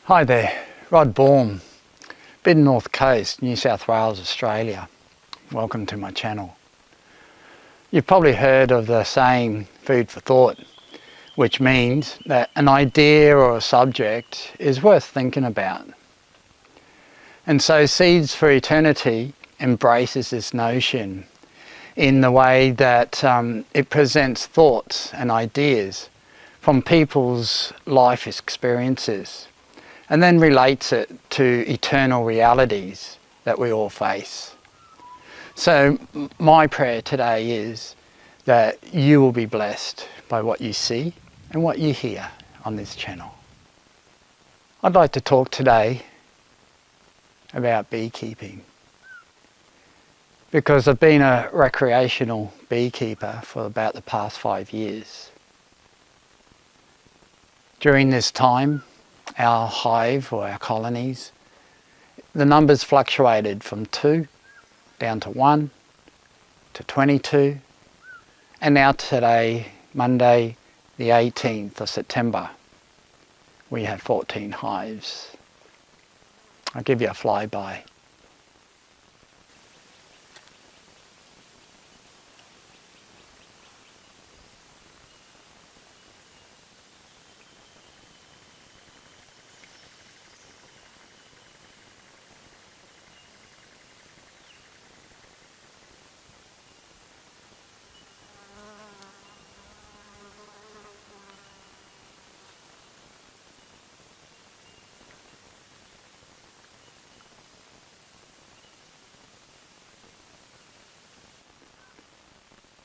Hi there, Rod Baum, Biddon North Coast, New South Wales, Australia. Welcome to my channel. You've probably heard of the saying, food for thought, which means that an idea or a subject is worth thinking about. And so Seeds for Eternity embraces this notion in the way that it presents thoughts and ideas from people's life experiences, and then relates it to eternal realities that we all face. So my prayer today is that you will be blessed by what you see and what you hear on this channel. I'd like to talk today about beekeeping, because I've been a recreational beekeeper for about the past 5 years. During this time, our hive or our colonies, the numbers fluctuated from 2 down to 1 to 22, and now today, Monday the 18th of September, we have 14 hives. I'll give you a flyby.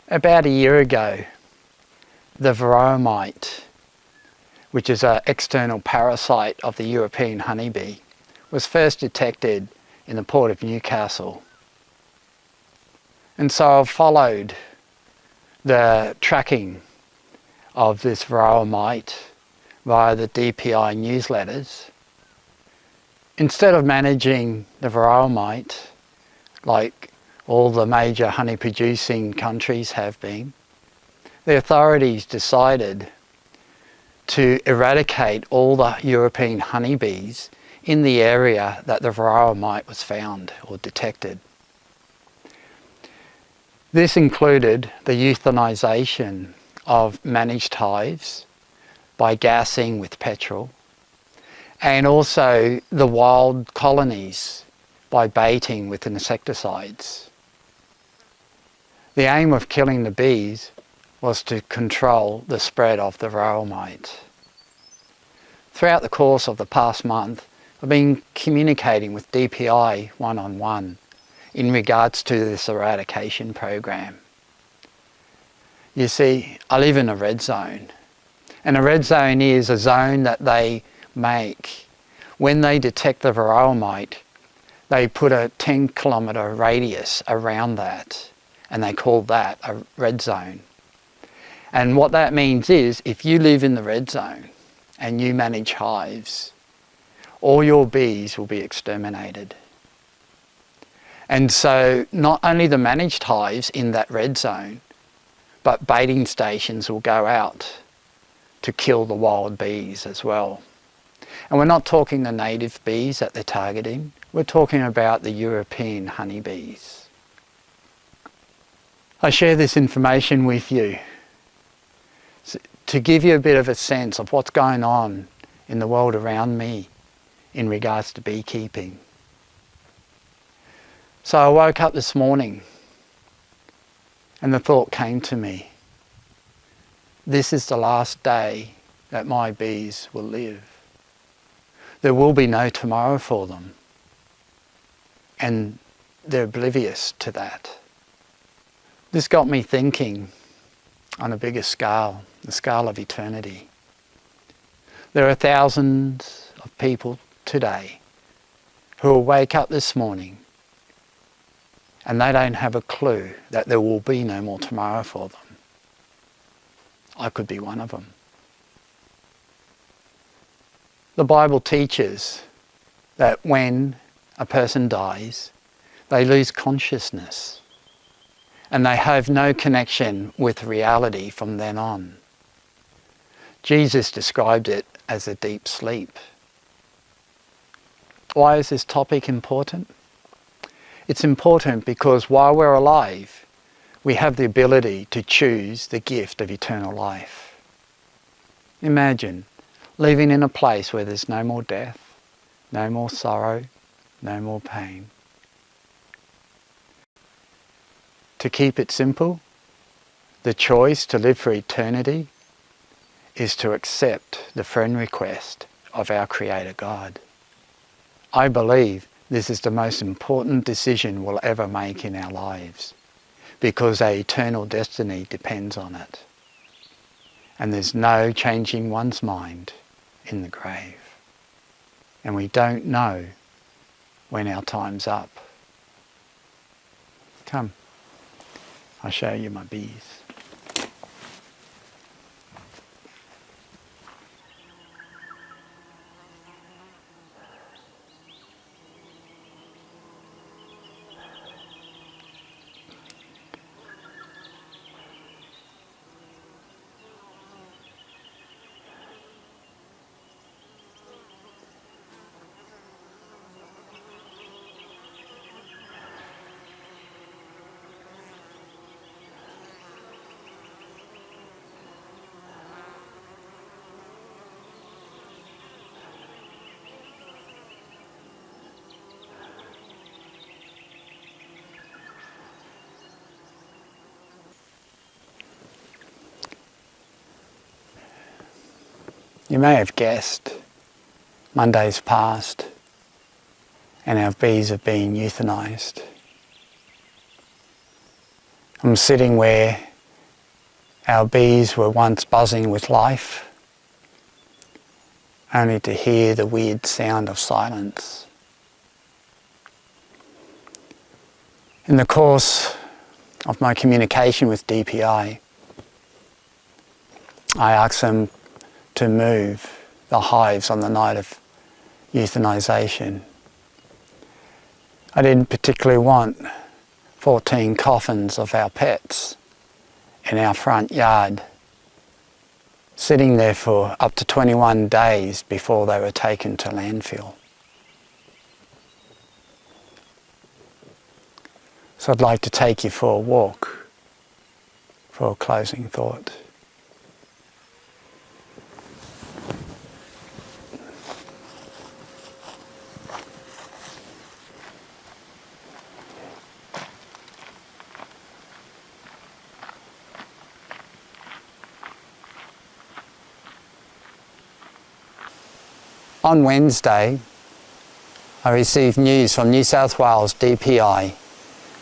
About a year ago, the varroa mite, which is an external parasite of the European honeybee, was first detected in the port of Newcastle. And so I've followed the tracking of this varroa mite via the DPI newsletters. Instead of managing the varroa mite like all the major honey producing countries have been, the authorities decided to eradicate all the European honeybees in the area that the varroa mite was found or detected. This included the euthanization of managed hives by gassing with petrol, and also the wild colonies by baiting with insecticides. The aim of killing the bees was to control the spread of the varroa mite. Throughout the course of the past month, I've been communicating with DPI one-on-one in regards to this eradication program. You see, I live in a red zone, and a red zone is a zone that they make when they detect the varroa mite. They put a 10-kilometre radius around that, and they call that a red zone. And what that means is, if you live in the red zone and you manage hives, all your bees will be exterminated. And so not only the managed hives in that red zone, but baiting stations will go out to kill the wild bees as well. And we're not talking the native bees that they're targeting, we're talking about the European honeybees. I share this information with you to give you a bit of a sense of what's going on in the world around me in regards to beekeeping. So I woke up this morning and the thought came to me, this is the last day that my bees will live. There will be no tomorrow for them, and they're oblivious to that. This got me thinking on a bigger scale, the scale of eternity. There are thousands of people today who will wake up this morning and they don't have a clue that there will be no more tomorrow for them. I could be one of them. The Bible teaches that when a person dies, they lose consciousness and they have no connection with reality from then on. Jesus described it as a deep sleep. Why is this topic important? It's important because while we're alive, we have the ability to choose the gift of eternal life. Imagine living in a place where there's no more death, no more sorrow, no more pain. To keep it simple, the choice to live for eternity is to accept the friend request of our Creator God. I believe this is the most important decision we'll ever make in our lives because our eternal destiny depends on it. And there's no changing one's mind in the grave. And we don't know when our time's up. Come, I'll show you my bees. You may have guessed, Monday's passed and our bees have been euthanised. I'm sitting where our bees were once buzzing with life, only to hear the weird sound of silence. In the course of my communication with DPI, I asked them to move the hives on the night of euthanisation. I didn't particularly want 14 coffins of our pets in our front yard, sitting there for up to 21 days before they were taken to landfill. So I'd like to take you for a walk for a closing thought. On Wednesday, I received news from New South Wales DPI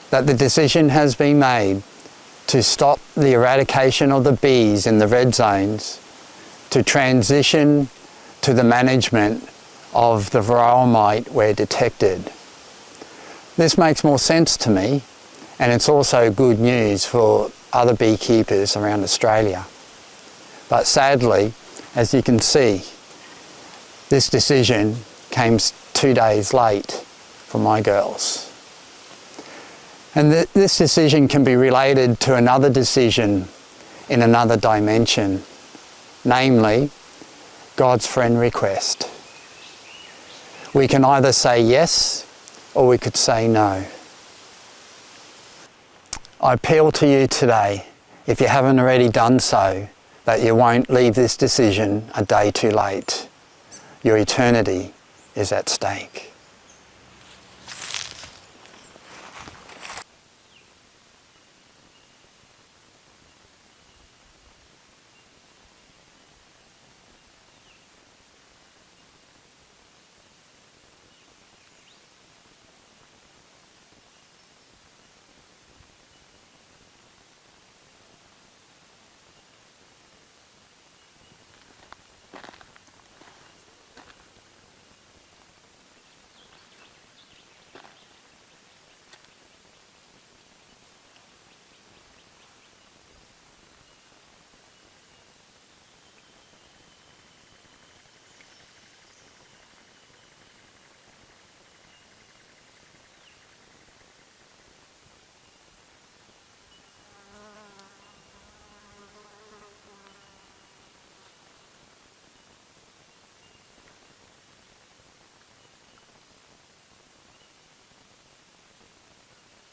that the decision has been made to stop the eradication of the bees in the red zones to transition to the management of the varroa mite where detected. This makes more sense to me, and it's also good news for other beekeepers around Australia. But sadly, as you can see, this decision came 2 days late for my girls. And this decision can be related to another decision in another dimension, namely God's friend request. We can either say yes or we could say no. I appeal to you today, if you haven't already done so, that you won't leave this decision a day too late. Your eternity is at stake.